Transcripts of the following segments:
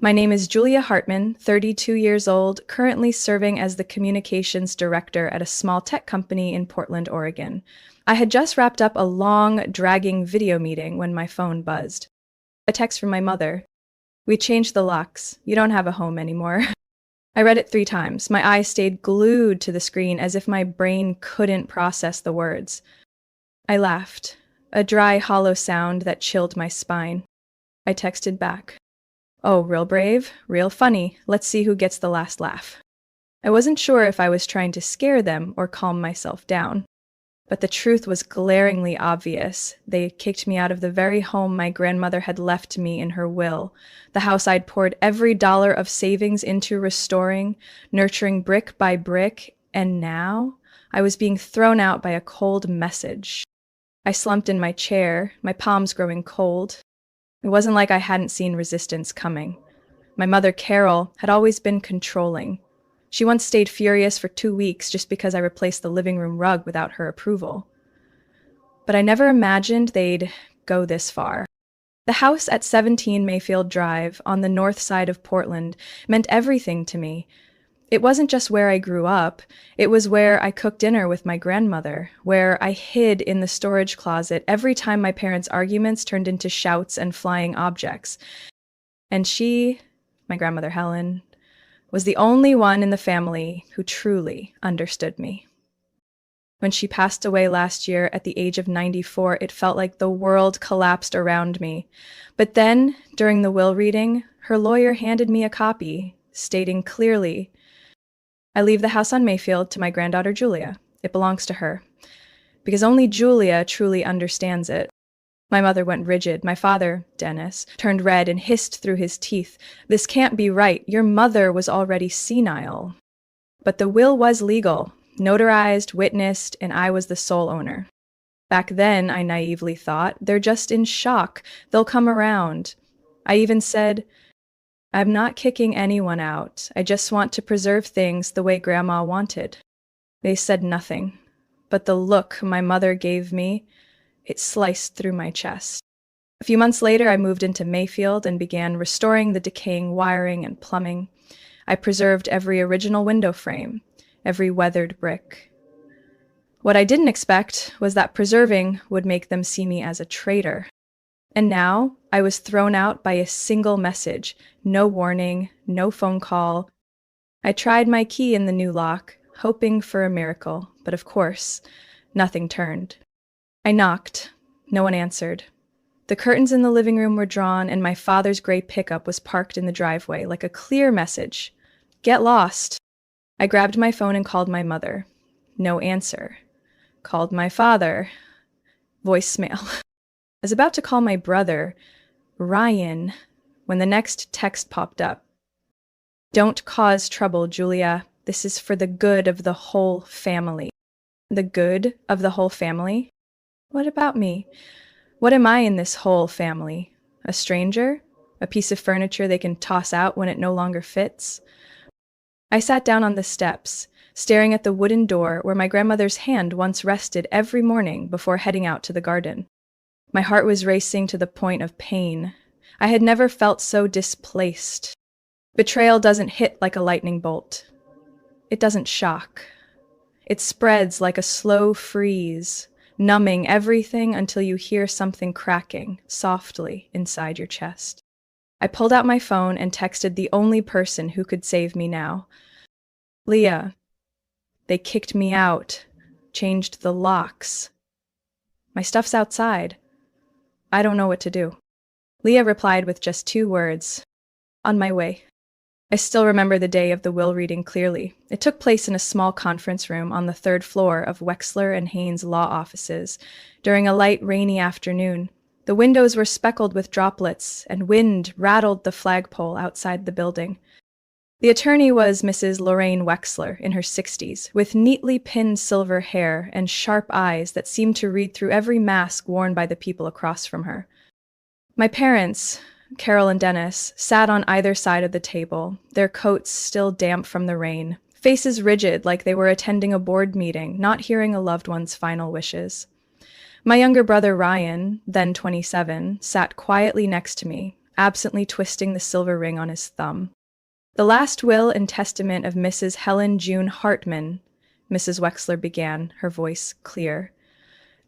My name is Julia Hartman, 32 years old, currently serving as the communications director at a small tech company in Portland, Oregon. I had just wrapped up a long, dragging video meeting when my phone buzzed. A text from my mother. "We changed the locks. You don't have a home anymore." I read it 3 times. My eyes stayed glued to the screen as if my brain couldn't process the words. I laughed, a dry, hollow sound that chilled my spine. I texted back. "Oh, real brave, real funny. Let's see who gets the last laugh." I wasn't sure if I was trying to scare them or calm myself down. But the truth was glaringly obvious. They kicked me out of the very home my grandmother had left me in her will, the house I'd poured every dollar of savings into restoring, nurturing brick by brick, and now I was being thrown out by a cold message. I slumped in my chair, my palms growing cold. It wasn't like I hadn't seen resistance coming. My mother, Carol, had always been controlling. She once stayed furious for 2 weeks just because I replaced the living room rug without her approval. But I never imagined they'd go this far. The house at 17 Mayfield Drive on the north side of Portland meant everything to me. It wasn't just where I grew up, it was where I cooked dinner with my grandmother, where I hid in the storage closet every time my parents' arguments turned into shouts and flying objects. And she, my grandmother Helen, was the only one in the family who truly understood me. When she passed away last year at the age of 94, it felt like the world collapsed around me. But then, during the will reading, her lawyer handed me a copy, stating clearly, "I leave the house on Mayfield to my granddaughter Julia. It belongs to her. Because only Julia truly understands it." My mother went rigid. My father, Dennis, turned red and hissed through his teeth. "This can't be right. Your mother was already senile." But the will was legal, notarized, witnessed, and I was the sole owner. Back then, I naively thought, they're just in shock. They'll come around. I even said, "I'm not kicking anyone out. I just want to preserve things the way Grandma wanted." They said nothing, but the look my mother gave me, it sliced through my chest. A few months later, I moved into Mayfield and began restoring the decaying wiring and plumbing. I preserved every original window frame, every weathered brick. What I didn't expect was that preserving would make them see me as a traitor. And now I was thrown out by a single message, no warning, no phone call. I tried my key in the new lock, hoping for a miracle, but of course, nothing turned. I knocked. No one answered. The curtains in the living room were drawn, and my father's gray pickup was parked in the driveway, like a clear message. "Get lost." I grabbed my phone and called my mother. No answer. Called my father. Voicemail. I was about to call my brother, Ryan, when the next text popped up. "Don't cause trouble, Julia. This is for the good of the whole family." The good of the whole family? What about me? What am I in this whole family? A stranger? A piece of furniture they can toss out when it no longer fits? I sat down on the steps, staring at the wooden door where my grandmother's hand once rested every morning before heading out to the garden. My heart was racing to the point of pain. I had never felt so displaced. Betrayal doesn't hit like a lightning bolt. It doesn't shock. It spreads like a slow freeze, numbing everything until you hear something cracking softly inside your chest. I pulled out my phone and texted the only person who could save me now. "Leah, they kicked me out, changed the locks. My stuff's outside. I don't know what to do." Leah replied with just 2 words, "On my way." I still remember the day of the will reading clearly. It took place in a small conference room on the 3rd floor of Wexler and Haynes law offices during a light, rainy afternoon. The windows were speckled with droplets, and wind rattled the flagpole outside the building. The attorney was Mrs. Lorraine Wexler, in her 60s, with neatly pinned silver hair and sharp eyes that seemed to read through every mask worn by the people across from her. My parents, Carol and Dennis, sat on either side of the table, their coats still damp from the rain, faces rigid like they were attending a board meeting, not hearing a loved one's final wishes. My younger brother Ryan, then 27, sat quietly next to me, absently twisting the silver ring on his thumb. "The last will and testament of Mrs. Helen June Hartman," Mrs. Wexler began, her voice clear.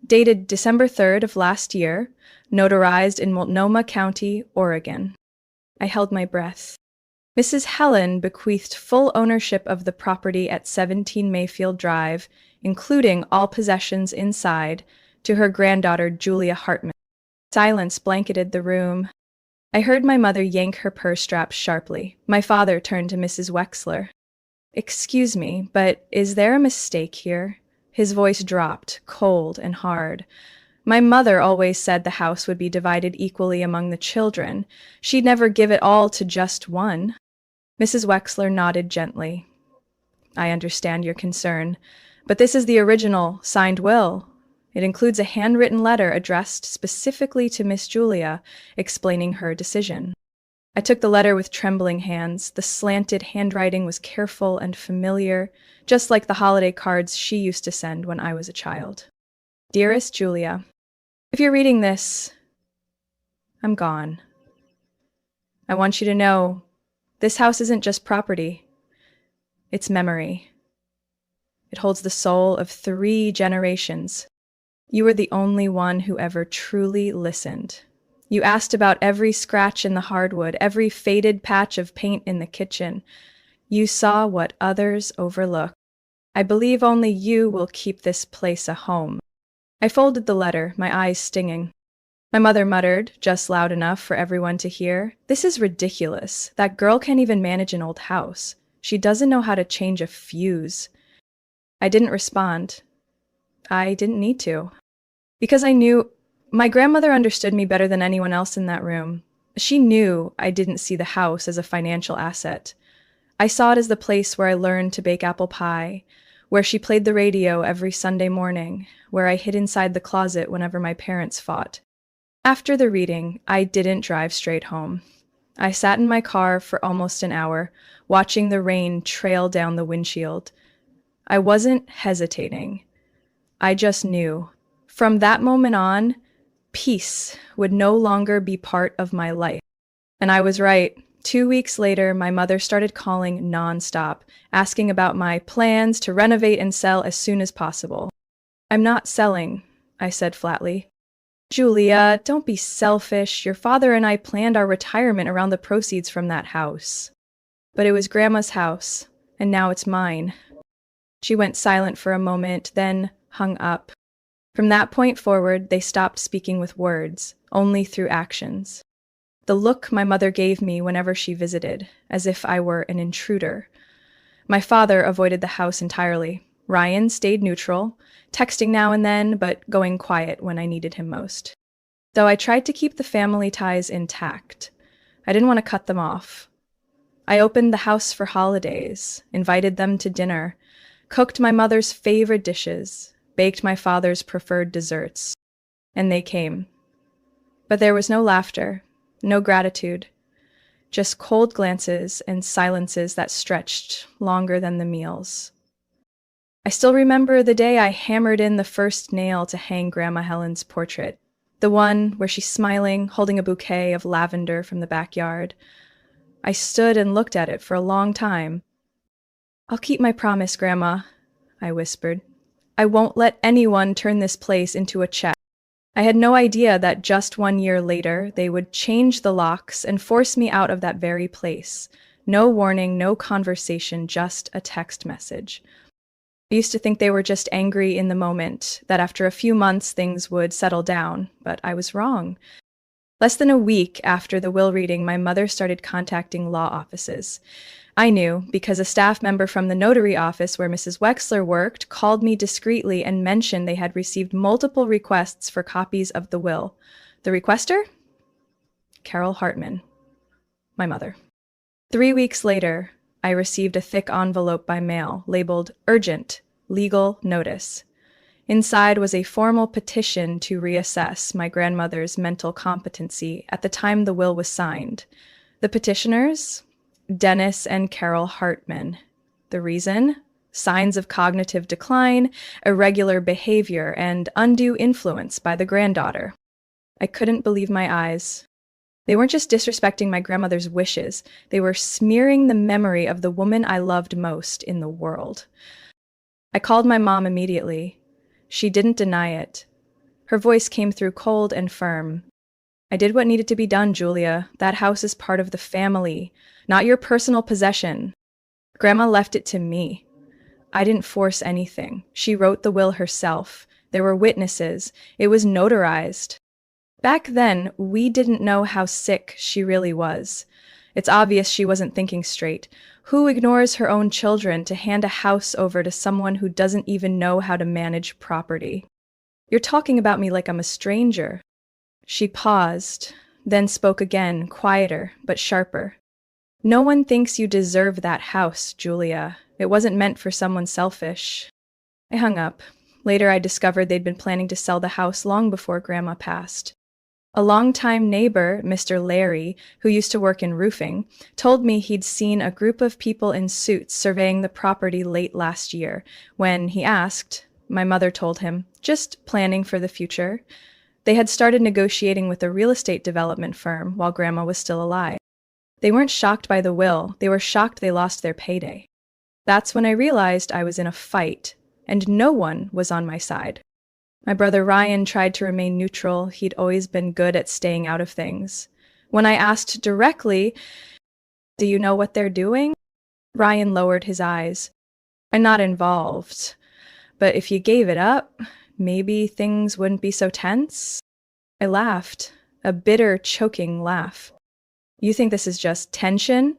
"Dated December 3rd of last year, notarized in Multnomah County, Oregon." I held my breath. Mrs. Helen bequeathed full ownership of the property at 17 Mayfield Drive, including all possessions inside, to her granddaughter Julia Hartman. Silence blanketed the room. I heard my mother yank her purse strap sharply. My father turned to Mrs. Wexler. "Excuse me, but is there a mistake here?" His voice dropped, cold and hard. "My mother always said the house would be divided equally among the children. She'd never give it all to just one." Mrs. Wexler nodded gently. "I understand your concern, but this is the original, signed will. It includes a handwritten letter addressed specifically to Miss Julia, explaining her decision." I took the letter with trembling hands. The slanted handwriting was careful and familiar, just like the holiday cards she used to send when I was a child. "Dearest Julia, if you're reading this, I'm gone. I want you to know this house isn't just property. It's memory. It holds the soul of 3 generations. You were the only one who ever truly listened. You asked about every scratch in the hardwood, every faded patch of paint in the kitchen. You saw what others overlook. I believe only you will keep this place a home." I folded the letter, my eyes stinging. My mother muttered, just loud enough for everyone to hear, "This is ridiculous. That girl can't even manage an old house. She doesn't know how to change a fuse." I didn't respond. I didn't need to. Because I knew my grandmother understood me better than anyone else in that room. She knew I didn't see the house as a financial asset. I saw it as the place where I learned to bake apple pie, where she played the radio every Sunday morning, where I hid inside the closet whenever my parents fought. After the reading, I didn't drive straight home. I sat in my car for almost an hour, watching the rain trail down the windshield. I wasn't hesitating. I just knew. From that moment on, peace would no longer be part of my life. And I was right. 2 weeks later, my mother started calling nonstop, asking about my plans to renovate and sell as soon as possible. "I'm not selling," I said flatly. "Julia, don't be selfish. Your father and I planned our retirement around the proceeds from that house." "But it was Grandma's house, and now it's mine." She went silent for a moment, then hung up. From that point forward, they stopped speaking with words, only through actions. The look my mother gave me whenever she visited, as if I were an intruder. My father avoided the house entirely. Ryan stayed neutral, texting now and then, but going quiet when I needed him most. Though I tried to keep the family ties intact, I didn't want to cut them off. I opened the house for holidays, invited them to dinner, cooked my mother's favorite dishes, baked my father's preferred desserts, and they came. But there was no laughter, no gratitude, just cold glances and silences that stretched longer than the meals. I still remember the day I hammered in the first nail to hang Grandma Helen's portrait, the one where she's smiling, holding a bouquet of lavender from the backyard. I stood and looked at it for a long time. "I'll keep my promise, Grandma," I whispered. "I won't let anyone turn this place into a check." I had no idea that just 1 year later, they would change the locks and force me out of that very place. No warning, no conversation, just a text message. I used to think they were just angry in the moment, that after a few months things would settle down, but I was wrong. Less than a week after the will reading, my mother started contacting law offices. I knew because a staff member from the notary office where Mrs. Wexler worked called me discreetly and mentioned they had received multiple requests for copies of the will. The requester? Carol Hartman, my mother. 3 weeks later, I received a thick envelope by mail labeled Urgent Legal Notice. Inside was a formal petition to reassess my grandmother's mental competency at the time the will was signed. The petitioners? Dennis and Carol Hartman. The reason? Signs of cognitive decline, irregular behavior, and undue influence by the granddaughter. I couldn't believe my eyes. They weren't just disrespecting my grandmother's wishes, they were smearing the memory of the woman I loved most in the world. I called my mom immediately. She didn't deny it. Her voice came through cold and firm. I did what needed to be done, Julia. That house is part of the family, not your personal possession. Grandma left it to me. I didn't force anything. She wrote the will herself. There were witnesses. It was notarized. Back then, we didn't know how sick she really was. It's obvious she wasn't thinking straight. Who ignores her own children to hand a house over to someone who doesn't even know how to manage property? You're talking about me like I'm a stranger. She paused, then spoke again, quieter but sharper. No one thinks you deserve that house, Julia. It wasn't meant for someone selfish. I hung up. Later, I discovered they'd been planning to sell the house long before Grandma passed. A longtime neighbor, Mr. Larry, who used to work in roofing, told me he'd seen a group of people in suits surveying the property late last year. When he asked, my mother told him, just planning for the future. They had started negotiating with a real estate development firm while Grandma was still alive. They weren't shocked by the will, they were shocked they lost their payday. That's when I realized I was in a fight, and no one was on my side. My brother Ryan tried to remain neutral. He'd always been good at staying out of things. When I asked directly, "Do you know what they're doing?" Ryan lowered his eyes. "I'm not involved. But if you gave it up, maybe things wouldn't be so tense." I laughed, a bitter, choking laugh. "You think this is just tension?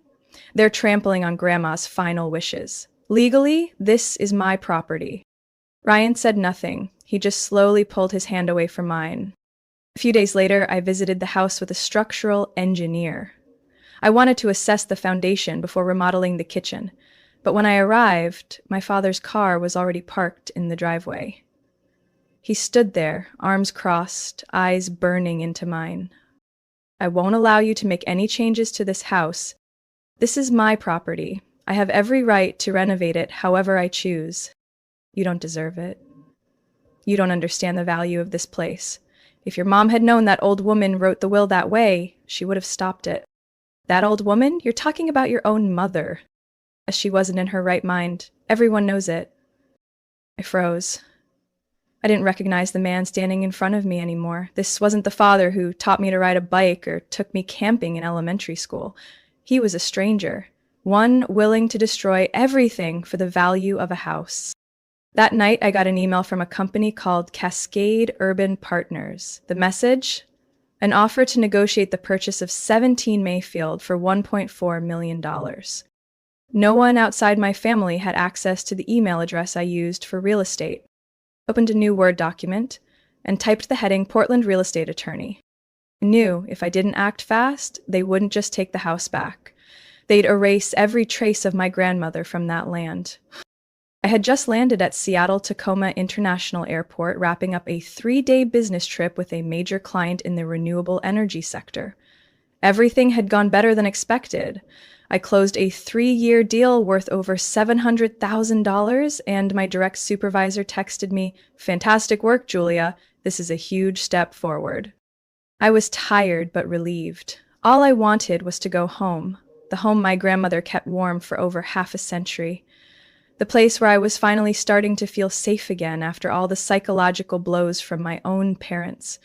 They're trampling on Grandma's final wishes. Legally, this is my property." Ryan said nothing. He just slowly pulled his hand away from mine. A few days later, I visited the house with a structural engineer. I wanted to assess the foundation before remodeling the kitchen, but when I arrived, my father's car was already parked in the driveway. He stood there, arms crossed, eyes burning into mine. "I won't allow you to make any changes to this house. This is my property. I have every right to renovate it however I choose. You don't deserve it. You don't understand the value of this place. If your mom had known that old woman wrote the will that way, she would have stopped it." "That old woman? You're talking about your own mother." She wasn't in her right mind. Everyone knows it. I froze. I didn't recognize the man standing in front of me anymore. This wasn't the father who taught me to ride a bike or took me camping in elementary school. He was a stranger, one willing to destroy everything for the value of a house. That night, I got an email from a company called Cascade Urban Partners. The message? An offer to negotiate the purchase of 17 Mayfield for $1.4 million. No one outside my family had access to the email address I used for real estate. Opened a new Word document and typed the heading Portland Real Estate Attorney. I knew if I didn't act fast, they wouldn't just take the house back. They'd erase every trace of my grandmother from that land. I had just landed at Seattle-Tacoma International Airport, wrapping up a 3-day business trip with a major client in the renewable energy sector. Everything had gone better than expected. I closed a 3-year deal worth over $700,000, and my direct supervisor texted me, "Fantastic work, Julia. This is a huge step forward." I was tired but relieved. All I wanted was to go home, the home my grandmother kept warm for over half a century. The place where I was finally starting to feel safe again after all the psychological blows from my own parents.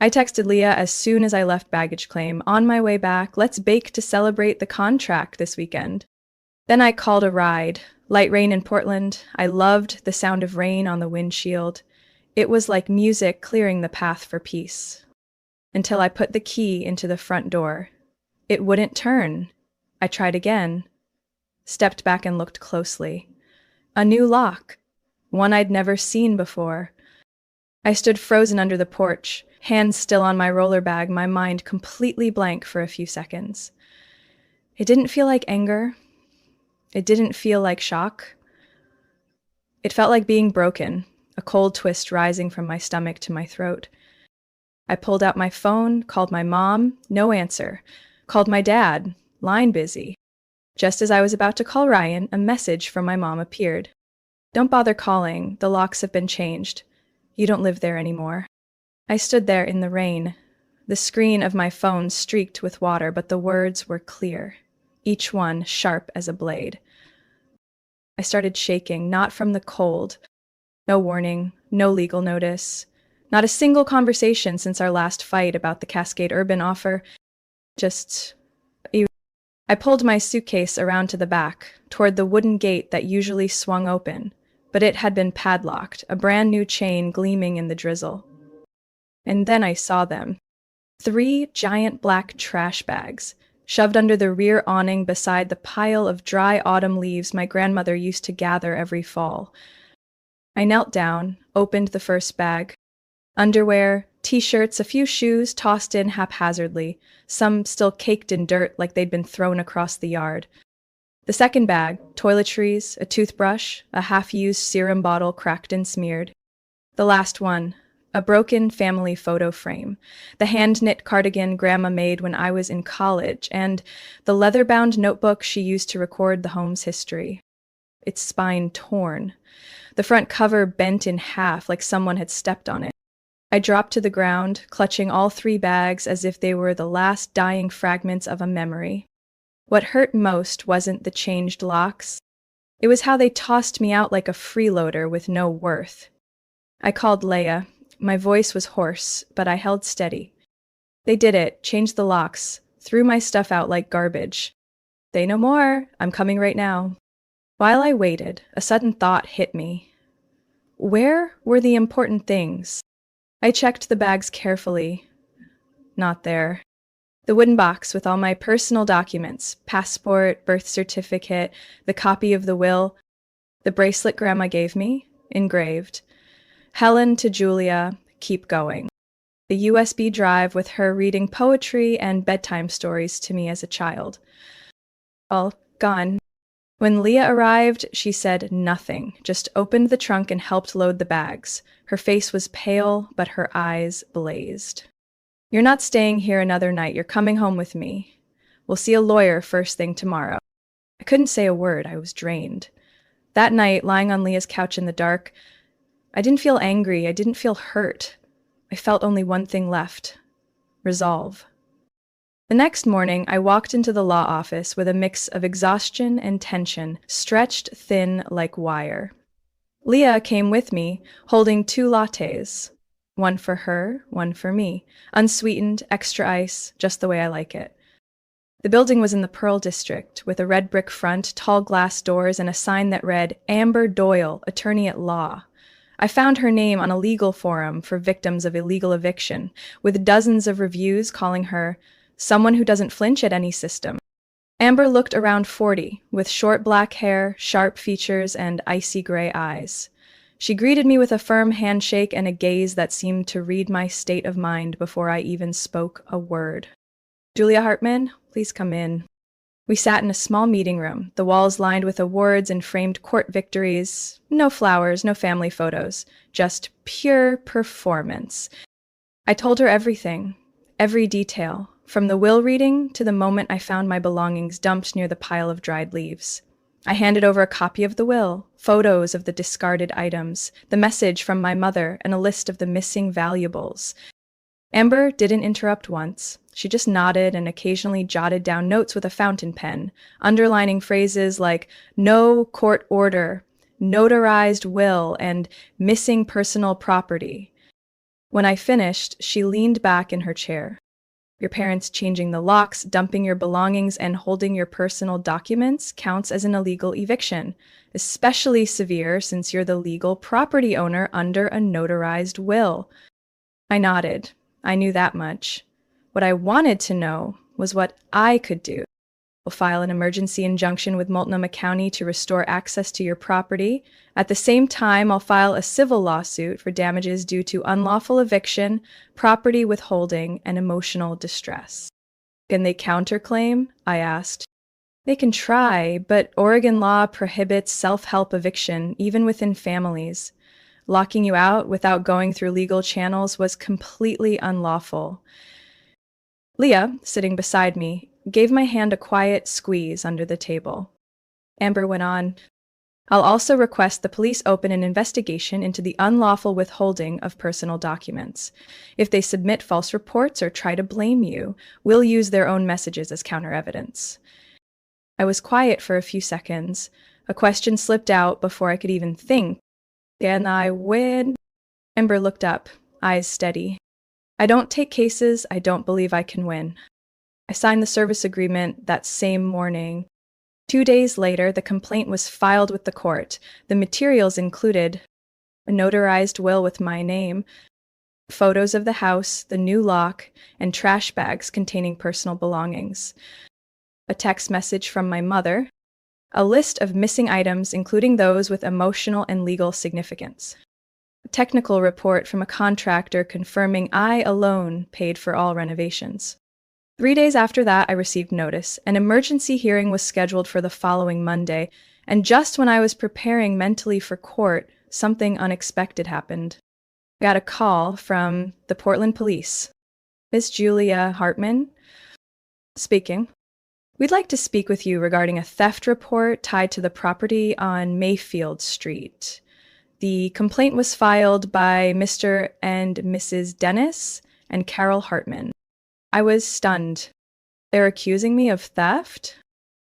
I texted Leah as soon as I left baggage claim. "On my way back, let's bake to celebrate the contract this weekend." Then I called a ride. Light rain in Portland. I loved the sound of rain on the windshield. It was like music clearing the path for peace. Until I put the key into the front door. It wouldn't turn. I tried again. Stepped back and looked closely. A new lock. One I'd never seen before. I stood frozen under the porch, hands still on my roller bag, my mind completely blank for a few seconds. It didn't feel like anger. It didn't feel like shock. It felt like being broken, a cold twist rising from my stomach to my throat. I pulled out my phone, called my mom, no answer. Called my dad, line busy. Just as I was about to call Ryan, a message from my mom appeared. "Don't bother calling. The locks have been changed. You don't live there anymore." I stood there in the rain. The screen of my phone streaked with water, but the words were clear, each one sharp as a blade. I started shaking, not from the cold. No warning, no legal notice, not a single conversation since our last fight about the Cascade Urban offer. Just I pulled my suitcase around to the back, toward the wooden gate that usually swung open, but it had been padlocked, a brand new chain gleaming in the drizzle. And then I saw them. 3 giant black trash bags, shoved under the rear awning beside the pile of dry autumn leaves my grandmother used to gather every fall. I knelt down, opened the first bag. Underwear, t-shirts, a few shoes tossed in haphazardly, some still caked in dirt like they'd been thrown across the yard. The second bag, toiletries, a toothbrush, a half-used serum bottle cracked and smeared. The last one, a broken family photo frame, the hand-knit cardigan Grandma made when I was in college, and the leather-bound notebook she used to record the home's history. Its spine torn, the front cover bent in half like someone had stepped on it. I dropped to the ground, clutching all 3 bags as if they were the last dying fragments of a memory. What hurt most wasn't the changed locks. It was how they tossed me out like a freeloader with no worth. I called Leia. My voice was hoarse, but I held steady. They did it, changed the locks, threw my stuff out like garbage. Say no more, I'm coming right now. While I waited, a sudden thought hit me. Where were the important things? I checked the bags carefully. Not there. The wooden box with all my personal documents, passport, birth certificate, the copy of the will, the bracelet Grandma gave me, engraved. Helen to Julia, keep going. The USB drive with her reading poetry and bedtime stories to me as a child. All gone. When Leah arrived, she said nothing, just opened the trunk and helped load the bags. Her face was pale, but her eyes blazed. You're not staying here another night. You're coming home with me. We'll see a lawyer first thing tomorrow. I couldn't say a word. I was drained. That night, lying on Leah's couch in the dark, I didn't feel angry. I didn't feel hurt. I felt only one thing left: resolve. The next morning, I walked into the law office with a mix of exhaustion and tension, stretched thin like wire. Leah came with me, holding 2 lattes. One for her, one for me. Unsweetened, extra ice, just the way I like it. The building was in the Pearl District, with a red brick front, tall glass doors, and a sign that read, Amber Doyle, Attorney at Law. I found her name on a legal forum for victims of illegal eviction, with dozens of reviews calling her someone who doesn't flinch at any system. Amber looked around 40, with short black hair, sharp features, and icy gray eyes. She greeted me with a firm handshake and a gaze that seemed to read my state of mind before I even spoke a word. Julia Hartman, please come in. We sat in a small meeting room, the walls lined with awards and framed court victories. No flowers, no family photos, just pure performance. I told her everything, every detail, from the will reading to the moment I found my belongings dumped near the pile of dried leaves. I handed over a copy of the will, photos of the discarded items, the message from my mother, and a list of the missing valuables. Amber didn't interrupt once. She just nodded and occasionally jotted down notes with a fountain pen, underlining phrases like no court order, notarized will, and missing personal property. When I finished, she leaned back in her chair. Your parents changing the locks, dumping your belongings, and holding your personal documents counts as an illegal eviction, especially severe since you're the legal property owner under a notarized will. I nodded. I knew that much. What I wanted to know was what I could do. I'll file an emergency injunction with Multnomah County to restore access to your property. At the same time, I'll file a civil lawsuit for damages due to unlawful eviction, property withholding, and emotional distress. Can they counterclaim? I asked. They can try, but Oregon law prohibits self-help eviction, even within families. Locking you out without going through legal channels was completely unlawful. Leah, sitting beside me, gave my hand a quiet squeeze under the table. Amber went on, I'll also request the police open an investigation into the unlawful withholding of personal documents. If they submit false reports or try to blame you, we'll use their own messages as counter-evidence." I was quiet for a few seconds. A question slipped out before I could even think. "Can I win?" Amber looked up, eyes steady. "I don't take cases I don't believe I can win." I signed the service agreement that same morning. 2 days later, the complaint was filed with the court. The materials included a notarized will with my name, photos of the house, the new lock, and trash bags containing personal belongings, a text message from my mother, a list of missing items, including those with emotional and legal significance, a technical report from a contractor confirming I alone paid for all renovations. 3 days after that, I received notice. An emergency hearing was scheduled for the following Monday, and just when I was preparing mentally for court, something unexpected happened. I got a call from the Portland police. "Miss Julia Hartman?" "Speaking." "We'd like to speak with you regarding a theft report tied to the property on Mayfield Street. The complaint was filed by Mr. and Mrs. Dennis and Carol Hartman." I was stunned. They're accusing me of theft?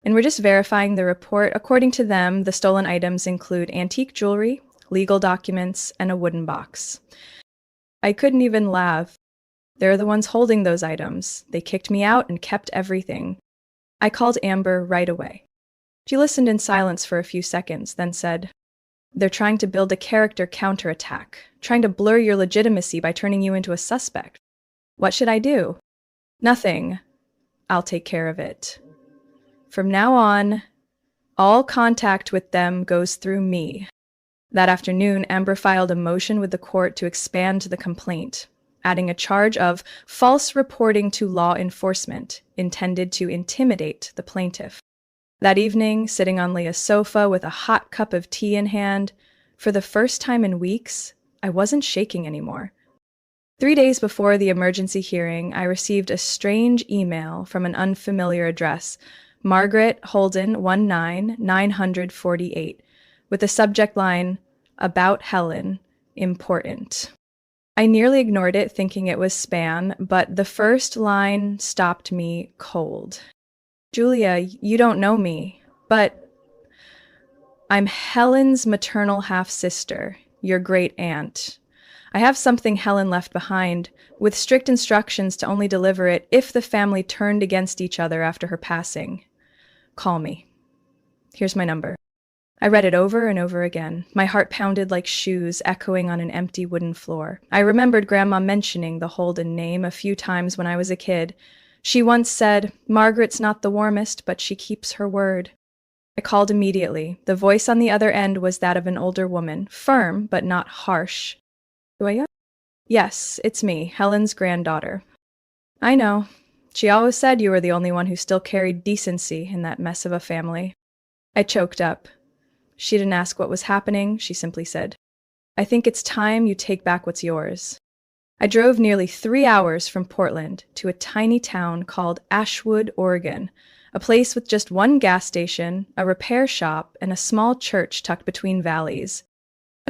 And we're just verifying the report. According to them, the stolen items include antique jewelry, legal documents, and a wooden box. I couldn't even laugh. They're the ones holding those items. They kicked me out and kept everything. I called Amber right away. She listened in silence for a few seconds, then said, "They're trying to build a character counterattack, trying to blur your legitimacy by turning you into a suspect. What should I do?" "Nothing. I'll take care of it. From now on, all contact with them goes through me." That afternoon, Amber filed a motion with the court to expand the complaint, adding a charge of false reporting to law enforcement intended to intimidate the plaintiff. That evening, sitting on Leah's sofa with a hot cup of tea in hand, for the first time in weeks, I wasn't shaking anymore. 3 days before the emergency hearing, I received a strange email from an unfamiliar address, Margaret Holden 19948, with the subject line, "About Helen, important." I nearly ignored it, thinking it was spam, but the first line stopped me cold. "Julia, you don't know me, but I'm Helen's maternal half-sister, your great-aunt. I have something Helen left behind, with strict instructions to only deliver it if the family turned against each other after her passing. Call me. Here's my number." I read it over and over again. My heart pounded like shoes echoing on an empty wooden floor. I remembered Grandma mentioning the Holden name a few times when I was a kid. She once said, "Margaret's not the warmest, but she keeps her word." I called immediately. The voice on the other end was that of an older woman, firm but not harsh. "Julia?" "Yes, it's me, Helen's granddaughter." "I know. She always said you were the only one who still carried decency in that mess of a family." I choked up. She didn't ask what was happening. She simply said, "I think it's time you take back what's yours." I drove nearly 3 hours from Portland to a tiny town called Ashwood, Oregon, a place with just one gas station, a repair shop, and a small church tucked between valleys.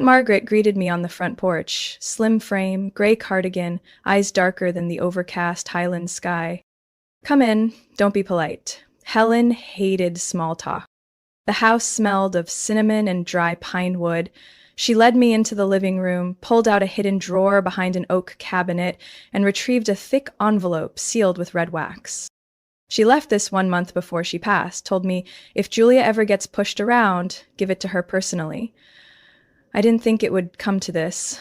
Margaret greeted me on the front porch, slim frame, gray cardigan, eyes darker than the overcast highland sky. "Come in, don't be polite." Helen hated small talk. The house smelled of cinnamon and dry pine wood. She led me into the living room, pulled out a hidden drawer behind an oak cabinet, and retrieved a thick envelope sealed with red wax. She left this 1 month before she passed, told me if Julia ever gets pushed around, give it to her personally. I didn't think it would come to this.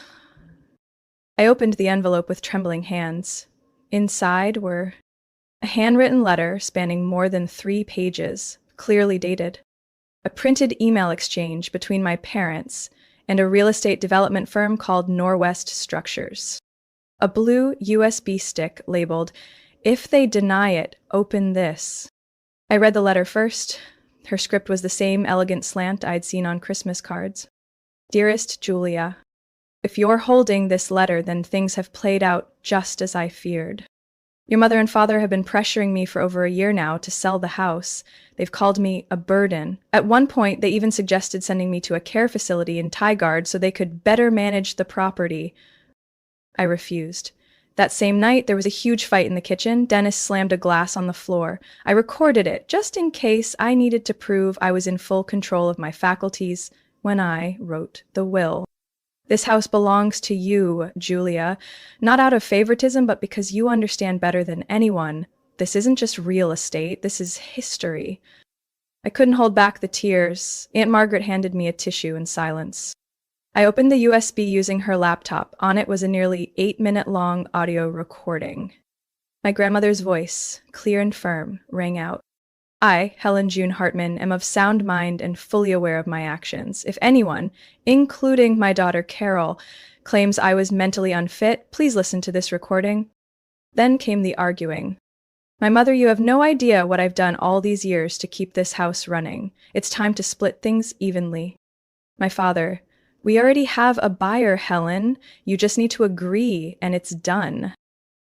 I opened the envelope with trembling hands. Inside were a handwritten letter spanning more than 3 pages, clearly dated, a printed email exchange between my parents and a real estate development firm called Norwest Structures, a blue USB stick labeled, "If they deny it, open this." I read the letter first. Her script was the same elegant slant I'd seen on Christmas cards. "Dearest Julia, if you're holding this letter, then things have played out just as I feared. Your mother and father have been pressuring me for over a year now to sell the house. They've called me a burden. At one point, they even suggested sending me to a care facility in Tigard so they could better manage the property. I refused. That same night, there was a huge fight in the kitchen. Dennis slammed a glass on the floor. I recorded it, just in case I needed to prove I was in full control of my faculties when I wrote the will. This house belongs to you, Julia, not out of favoritism, but because you understand better than anyone. This isn't just real estate, this is history. I couldn't hold back the tears. Aunt Margaret handed me a tissue in silence. I opened the USB using her laptop. On it was a nearly 8-minute-long audio recording. My grandmother's voice, clear and firm, rang out. I, Helen June Hartman, am of sound mind and fully aware of my actions. If anyone, including my daughter Carol, claims I was mentally unfit, please listen to this recording. Then came the arguing. My mother, you have no idea what I've done all these years to keep this house running. It's time to split things evenly. My father, we already have a buyer, Helen. You just need to agree, and it's done.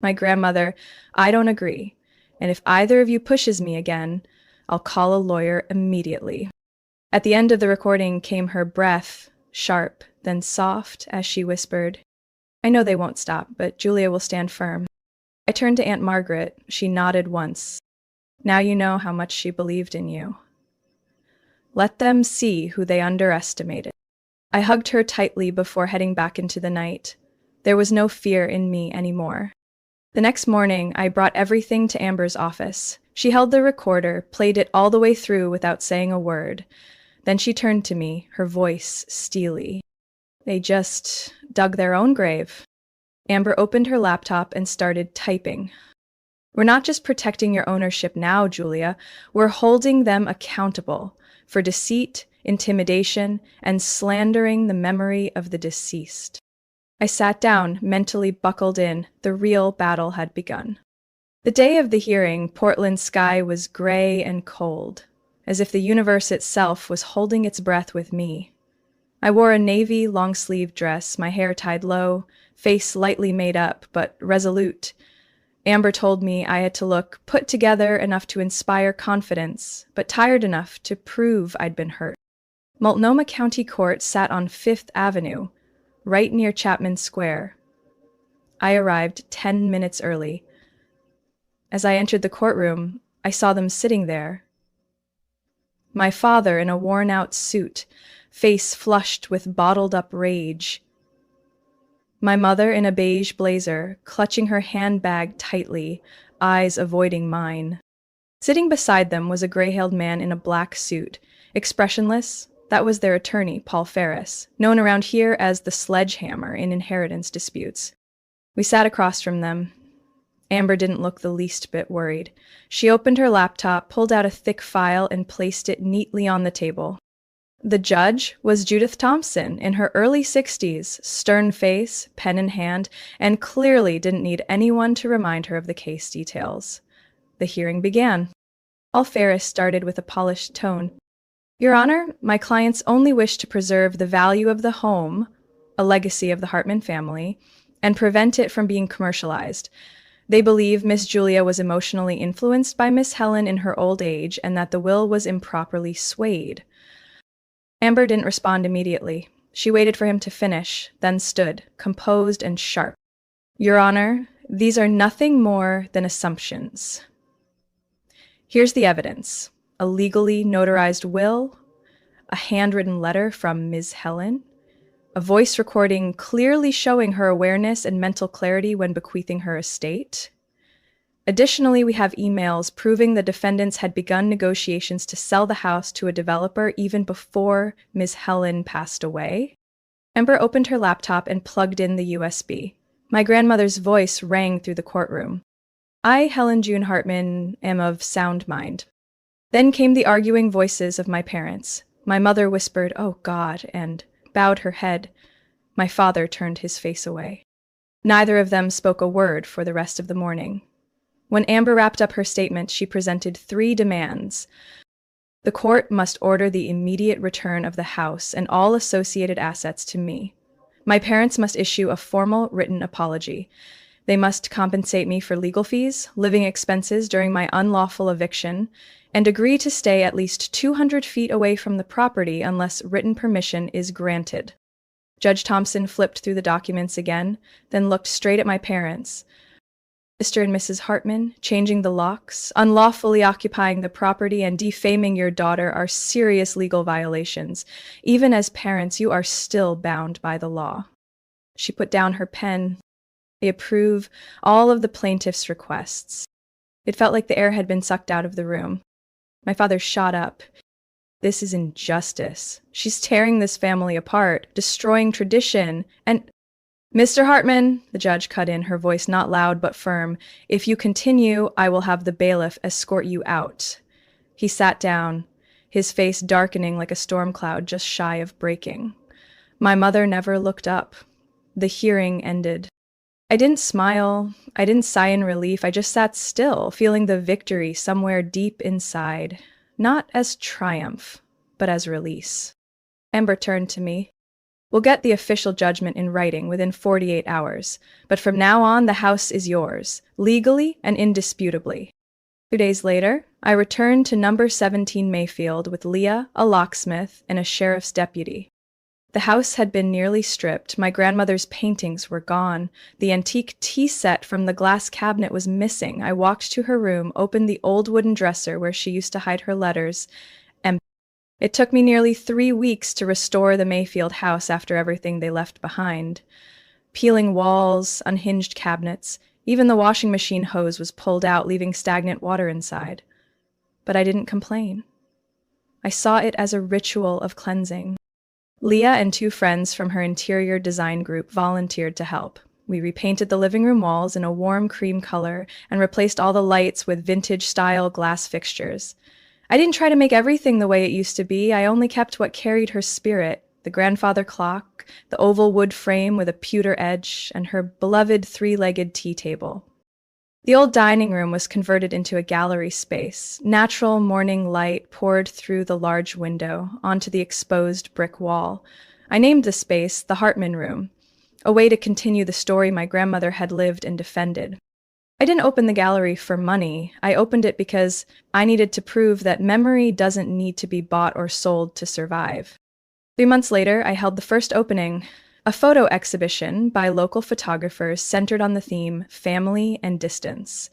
My grandmother, I don't agree. And if either of you pushes me again, I'll call a lawyer immediately. At the end of the recording came her breath, sharp, then soft, as she whispered, I know they won't stop, but Julia will stand firm. I turned to Aunt Margaret. She nodded once. Now you know how much she believed in you. Let them see who they underestimated. I hugged her tightly before heading back into the night. There was no fear in me anymore. The next morning, I brought everything to Amber's office. She held the recorder, played it all the way through without saying a word. Then she turned to me, her voice steely. They just dug their own grave. Amber opened her laptop and started typing. We're not just protecting your ownership now, Julia. We're holding them accountable for deceit, intimidation, and slandering the memory of the deceased. I sat down, mentally buckled in. The real battle had begun. The day of the hearing, Portland's sky was gray and cold, as if the universe itself was holding its breath with me. I wore a navy long-sleeved dress, my hair tied low, face lightly made up, but resolute. Amber told me I had to look put together enough to inspire confidence, but tired enough to prove I'd been hurt. Multnomah County Court sat on 5th Avenue, right near Chapman Square. I arrived 10 minutes early. As I entered the courtroom, I saw them sitting there. My father in a worn-out suit, face flushed with bottled-up rage. My mother in a beige blazer, clutching her handbag tightly, eyes avoiding mine. Sitting beside them was a gray-haired man in a black suit, expressionless. That was their attorney, Paul Ferris, known around here as the sledgehammer in inheritance disputes. We sat across from them. Amber didn't look the least bit worried. She opened her laptop, pulled out a thick file, and placed it neatly on the table. The judge was Judith Thompson, in her early 60s, stern face, pen in hand, and clearly didn't need anyone to remind her of the case details. The hearing began. Paul Ferris started with a polished tone. Your Honor, my clients only wish to preserve the value of the home, a legacy of the Hartman family, and prevent it from being commercialized. They believe Miss Julia was emotionally influenced by Miss Helen in her old age and that the will was improperly swayed. Amber didn't respond immediately. She waited for him to finish, then stood, composed and sharp. Your Honor, these are nothing more than assumptions. Here's the evidence. A legally notarized will, a handwritten letter from Ms. Helen, a voice recording clearly showing her awareness and mental clarity when bequeathing her estate. Additionally, we have emails proving the defendants had begun negotiations to sell the house to a developer even before Ms. Helen passed away. Amber opened her laptop and plugged in the USB. My grandmother's voice rang through the courtroom. I, Helen June Hartman, am of sound mind. Then came the arguing voices of my parents. My mother whispered, "Oh God," and bowed her head. My father turned his face away. Neither of them spoke a word for the rest of the morning. When Amber wrapped up her statement, she presented 3 demands. The court must order the immediate return of the house and all associated assets to me. My parents must issue a formal written apology. They must compensate me for legal fees, living expenses during my unlawful eviction, and agree to stay at least 200 feet away from the property unless written permission is granted. Judge Thompson flipped through the documents again, then looked straight at my parents. Mr. and Mrs. Hartman, changing the locks, unlawfully occupying the property, and defaming your daughter are serious legal violations. Even as parents, you are still bound by the law. She put down her pen. I approve all of the plaintiff's requests. It felt like the air had been sucked out of the room. My father shot up. This is injustice. She's tearing this family apart, destroying tradition, and— Mr. Hartman, the judge cut in, her voice not loud but firm, if you continue, I will have the bailiff escort you out. He sat down, his face darkening like a storm cloud just shy of breaking. My mother never looked up. The hearing ended. I didn't smile, I didn't sigh in relief, I just sat still, feeling the victory somewhere deep inside, not as triumph, but as release. Amber turned to me. We'll get the official judgment in writing within 48 hours, but from now on the house is yours, legally and indisputably. 2 days later, I returned to number 17 Mayfield with Leah, a locksmith, and a sheriff's deputy. The house had been nearly stripped, my grandmother's paintings were gone, the antique tea set from the glass cabinet was missing. I walked to her room, opened the old wooden dresser where she used to hide her letters, and it took me nearly 3 weeks to restore the Mayfield house after everything they left behind. Peeling walls, unhinged cabinets, even the washing machine hose was pulled out, leaving stagnant water inside. But I didn't complain. I saw it as a ritual of cleansing. Leah and 2 friends from her interior design group volunteered to help. We repainted the living room walls in a warm cream color and replaced all the lights with vintage-style glass fixtures. I didn't try to make everything the way it used to be. I only kept what carried her spirit, the grandfather clock, the oval wood frame with a pewter edge, and her beloved 3-legged tea table. The old dining room was converted into a gallery space. Natural morning light poured through the large window onto the exposed brick wall. I named the space the Hartman Room, a way to continue the story my grandmother had lived and defended. I didn't open the gallery for money. I opened it because I needed to prove that memory doesn't need to be bought or sold to survive. 3 months later, I held the first opening, a photo exhibition by local photographers centered on the theme family and distance.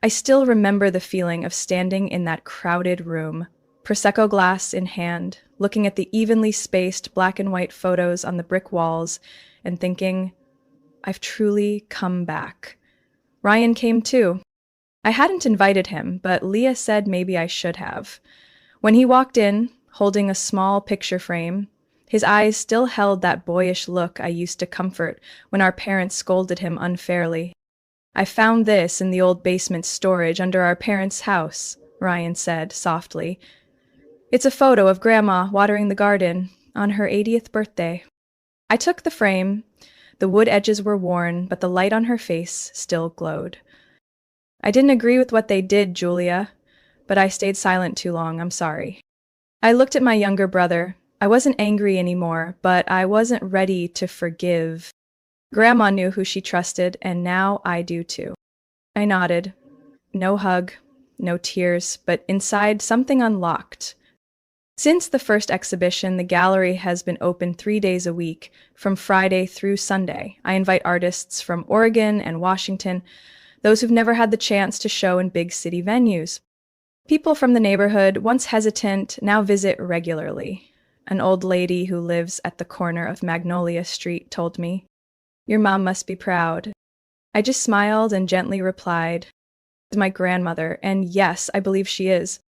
I still remember the feeling of standing in that crowded room, Prosecco glass in hand, looking at the evenly spaced black and white photos on the brick walls and thinking, I've truly come back. Ryan came too. I hadn't invited him, but Leah said maybe I should have. When he walked in, holding a small picture frame, his eyes still held that boyish look I used to comfort when our parents scolded him unfairly. I found this in the old basement storage under our parents' house, Ryan said softly. It's a photo of Grandma watering the garden on her 80th birthday. I took the frame. The wood edges were worn, but the light on her face still glowed. I didn't agree with what they did, Julia, but I stayed silent too long, I'm sorry. I looked at my younger brother. I wasn't angry anymore, but I wasn't ready to forgive. Grandma knew who she trusted, and now I do too. I nodded. No hug, no tears, but inside something unlocked. Since the first exhibition, the gallery has been open 3 days a week, from Friday through Sunday. I invite artists from Oregon and Washington, those who've never had the chance to show in big city venues. People from the neighborhood, once hesitant, now visit regularly. An old lady who lives at the corner of Magnolia Street told me, Your mom must be proud. I just smiled and gently replied, It's my grandmother, and yes, I believe she is.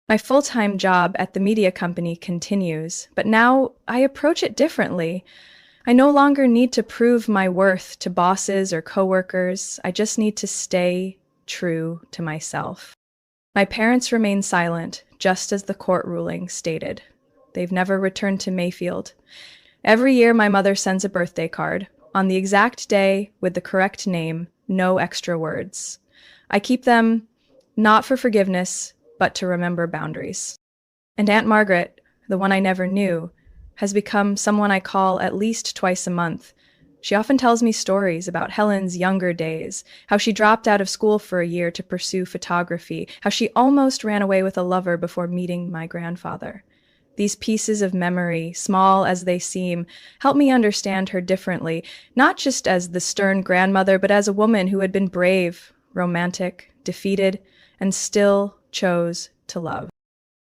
My full-time job at the media company continues, but now I approach it differently. I no longer need to prove my worth to bosses or coworkers. I just need to stay true to myself. My parents remain silent, just as the court ruling stated. They've never returned to Mayfield. Every year my mother sends a birthday card, on the exact day with the correct name, no extra words. I keep them, not for forgiveness, but to remember boundaries. And Aunt Margaret, the one I never knew, has become someone I call at least twice a month, She often tells me stories about Helen's younger days, how she dropped out of school for a year to pursue photography, how she almost ran away with a lover before meeting my grandfather. These pieces of memory, small as they seem, help me understand her differently, not just as the stern grandmother, but as a woman who had been brave, romantic, defeated, and still chose to love.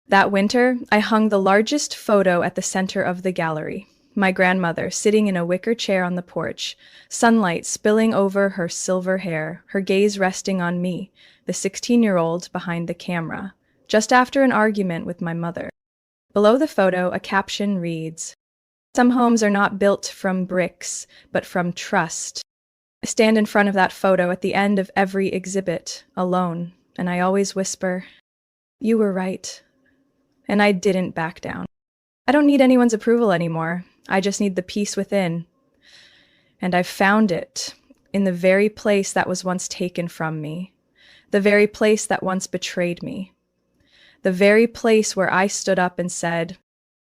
That winter, I hung the largest photo at the center of the gallery. My grandmother sitting in a wicker chair on the porch, sunlight spilling over her silver hair, her gaze resting on me, the 16-year-old behind the camera, just after an argument with my mother. Below the photo, a caption reads, "Some homes are not built from bricks, but from trust." I stand in front of that photo at the end of every exhibit, alone, and I always whisper, "You were right." And I didn't back down. I don't need anyone's approval anymore. I just need the peace within. And I've found it in the very place that was once taken from me, the very place that once betrayed me, the very place where I stood up and said,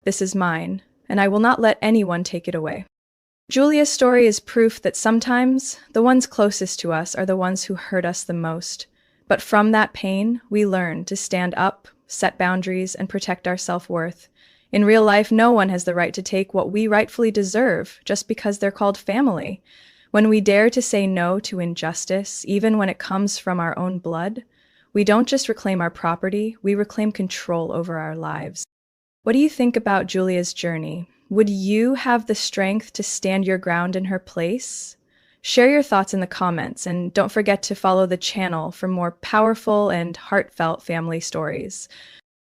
"This is mine, and I will not let anyone take it away." Julia's story is proof that sometimes the ones closest to us are the ones who hurt us the most. But from that pain, we learn to stand up, set boundaries, and protect our self-worth. In real life, no one has the right to take what we rightfully deserve just because they're called family. When we dare to say no to injustice, even when it comes from our own blood, we don't just reclaim our property, we reclaim control over our lives. What do you think about Julia's journey? Would you have the strength to stand your ground in her place? Share your thoughts in the comments, and don't forget to follow the channel for more powerful and heartfelt family stories.